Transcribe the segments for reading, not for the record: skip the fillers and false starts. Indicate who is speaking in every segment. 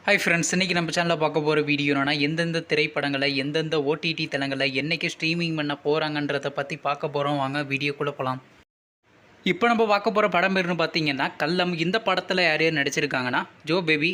Speaker 1: Hi friends, இன்றைக்கி நம்ம சேனலில் பார்க்க போகிற வீடியோனா எந்தெந்த திரைப்படங்களை எந்தெந்த ஓடிடி தளங்களில் என்றைக்கு ஸ்ட்ரீமிங் பண்ண போகிறாங்கன்றதை பற்றி பார்க்க போகிறோம். வாங்க வீடியோக்குள்ளே போகலாம். இப்போ நம்ம பார்க்க போகிற படம் பேருன்னு பார்த்தீங்கன்னா கல்லம். இந்த படத்தில் யார் யார் நடிச்சிருக்காங்கன்னா ஜோ பேபி,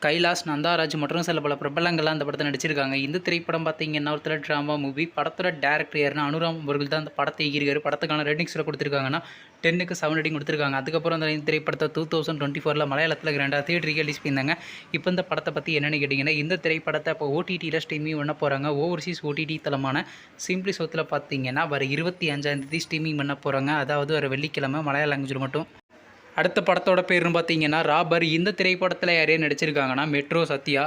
Speaker 1: கைலாஷ், நந்தாராஜ் மற்றும் சில பல பிரபலங்கள்லாம் அந்த படத்தை நடிச்சிருக்காங்க. இந்த திரைப்படம் பார்த்தீங்கன்னா ஒரு த்ரில்லர் ட்ராமா மூவி. படத்தோட டேரக்டர் யாருன்னா அனுராம் அவர்கள் தான் அந்த படத்தை இயக்கியிருக்காரு. படத்துக்கான ரேட்டிங்ஸில் கொடுத்துருக்காங்கன்னா 10க்கு 7 ரேட்டிங் கொடுத்துருக்காங்க. அதுக்கப்புறம் அந்த திரைப்படத்தை 2024 மலையாளத்தில் கிராண்டாக தியேட்டருக்கு ரிலீஸ் பண்ணியிருந்தாங்க. இப்போ இந்த படத்தை பற்றி என்னென்னு கேட்டிங்கன்னா, இந்த திரைப்படத்தை இப்போ ஓடிடியில் ஸ்ட்ரீமிங் பண்ண போகிறாங்க. ஓவர்சீஸ் ஓடிடி தளமான சிம்பிளி சவுத்தில் பார்த்தீங்கன்னா வர 25ஆம் தேதி ஸ்ட்ரீமிங் பண்ண போகிறாங்க. அதாவது வர வெள்ளிக்கிழமை மலையாள லாங்குவேஜ் மட்டும். அடுத்த படத்தோட பேருன்னு பார்த்தீங்கன்னா ராபர். இந்த திரைப்படத்தில் யாரே நடிச்சிருக்காங்கன்னா மெட்ரோ சத்யா,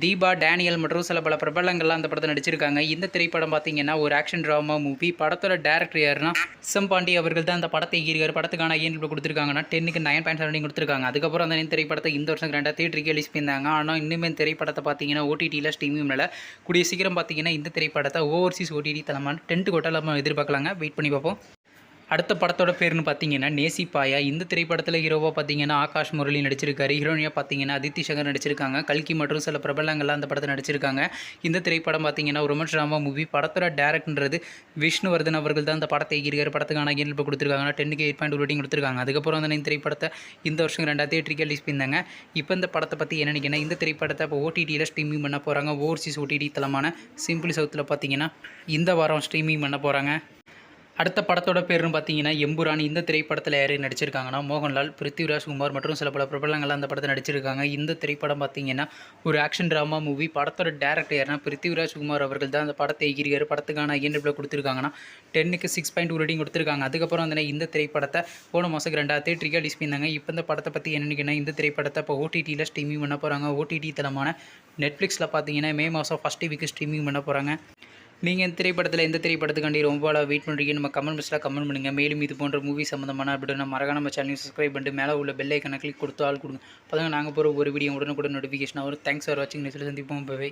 Speaker 1: தீபா, டேனியல் மற்றும் சில பல பிரபலங்கள்லாம் அந்த படத்தை நடிச்சிருக்காங்க. இந்த திரைப்படம் பார்த்தீங்கன்னா ஒரு ஆக்ஷன் ட்ராமா மூவி. படத்தோட டேரக்டர் யாருன்னா பாண்டி அவர்கள் தான் அந்த படத்தை இயக்கியிருக்காரு. படத்துக்கான IMDb கொடுத்துருக்காங்கன்னா 10க்கு 9.7 கொடுத்துருக்காங்க. அதுக்கப்புறம் அந்த திரைப்படத்தை இந்த வருஷம் கிராண்டாக தியேட்டருக்கு ரிலீஸ் பண்ணியிருந்தாங்க. ஆனால் இன்னுமே திரைப்படத்தை பார்த்தீங்கன்னா ஓடிடியில் ஸ்ட்ரீமிங் மேலே கூடிய சீக்கிரம் பார்த்தீங்கன்னா இந்த திரைப்படத்தை ஓவர்சீஸ் ஓடிடி தளமான 10 கொட்டாலாமல் எதிர்பார்க்கலாங்க. வெயிட் பண்ணி பார்ப்போம். அடுத்த படத்தோட பேருன்னு பார்த்தீங்கன்னா நேசிப்பாயா. இந்த திரைப்படத்தில் ஹீரோவாக பார்த்தீங்கன்னா ஆகாஷ் முரளி நடிச்சிருக்காரு. ஹீரோனியாக பார்த்தீங்கன்னா அதித்தி சங்கர் நடிச்சிருக்காங்க. கல்கி மற்றும் சில பிரபலங்கள்லாம் அந்த படத்தை நடிச்சிருக்காங்க. இந்த திரைப்படம் பார்த்தீங்கன்னா ஒரு ரொமான்ஸ் ட்ராமா மூவி. படத்தோட டேரக்டர்ன்றது விஷ்ணுவர்தன் அவர்கள் தான் அந்த படத்தை இயக்கியிருக்காரு. படத்துக்கான IMDb கொடுத்துருக்காங்க. 10க்கு 8.2 ரேட்டிங் கொடுத்துருக்காங்க. அதுக்கப்புறம் அந்த திரைப்படத்தை இந்த வருஷம் 2 தியேட்டருக்கு ரிலீஸ் பண்ணியிருந்தாங்க. இப்போ இந்த படத்தை பற்றி என்ன நினைக்கிறேன், இந்த திரைப்படத்தை இப்போ ஓடிடியில் ஸ்ட்ரீமிங் பண்ண போகிறாங்க. ஓவர்சீஸ் ஓடிடி தளமான சிம்பிளி சவுத்தில் பார்த்தீங்கன்னா இந்த வாரம் ஸ்ட்ரீமிங் பண்ண போகிறாங்க. அடுத்த படத்தோட பேருன்னு பார்த்தீங்கன்னா எம்புரான். இந்த திரைப்படத்தில் யார் நடிச்சிருக்காங்கன்னா மோகன்லால், பிருத்திவிராஜ்குமார் மற்றும் சில பல பிரபலங்கள்லாம் அந்த படத்தை நடிச்சிருக்காங்க. இந்த திரைப்படம் பார்த்தீங்கன்னா ஒரு ஆக்ஷன் ட்ராமா மூவி. படத்தோட டேரக்டர் யாருன்னா பிருத்திவிராஜ்குமார் அவர்கள் தான் அந்த படத்தை இயக்கியிருக்காரு. படத்துக்கான IMDb கொடுத்துருக்காங்கன்னா 10க்கு 6.2 ரேட்டிங் கொடுத்துருக்காங்க. அதுக்கப்புறம் வந்து இந்த திரைப்படத்தை போன மாதம் 2 தியேட்டருக்கு ரிலீஸ் பண்ணியிருந்தாங்க. இப்போ இந்த படத்தை பற்றி என்னென்னு இந்த திரைப்படத்தை இப்போ ஓடிடியில் ஸ்ட்ரீமிங் பண்ண போகிறாங்க. ஓடிடி தளமான நெட்ஃப்ளிக்ஸில் பார்த்தீங்கன்னா மே மாதம் ஃபஸ்ட் வீக்கு ஸ்ட்ரீமிங் பண்ண போகிறாங்க. நீங்கள் இந்த திரைப்படத்தில் எந்த திரைப்படத்துக்காண்டி ரொம்ப வெயிட் பண்ணுறீங்க நம்ம கமெண்ட் பாக்ஸில் கமெண்ட் பண்ணுங்கள். மேலும் இது போன்ற மூவி சம்மந்தமான அப்படின்னா மறக்காம நம்ம சேனல் சப்ஸ்கிரைப் பண்ணிட்டு மேலே உள்ள பெல் ஐக்கனை கிளிக் கொடுத்து ஆள் கொடுங்க. அப்போ தான் நாங்கள் போகிற ஒரு வீடியோ உடனுக்குடன் நோட்டிஃபிகேஷன் வரும். தேங்க்ஸ் ஃபார் வாட்சிங். நெக்ஸ்ட் சந்திப்போம். பை.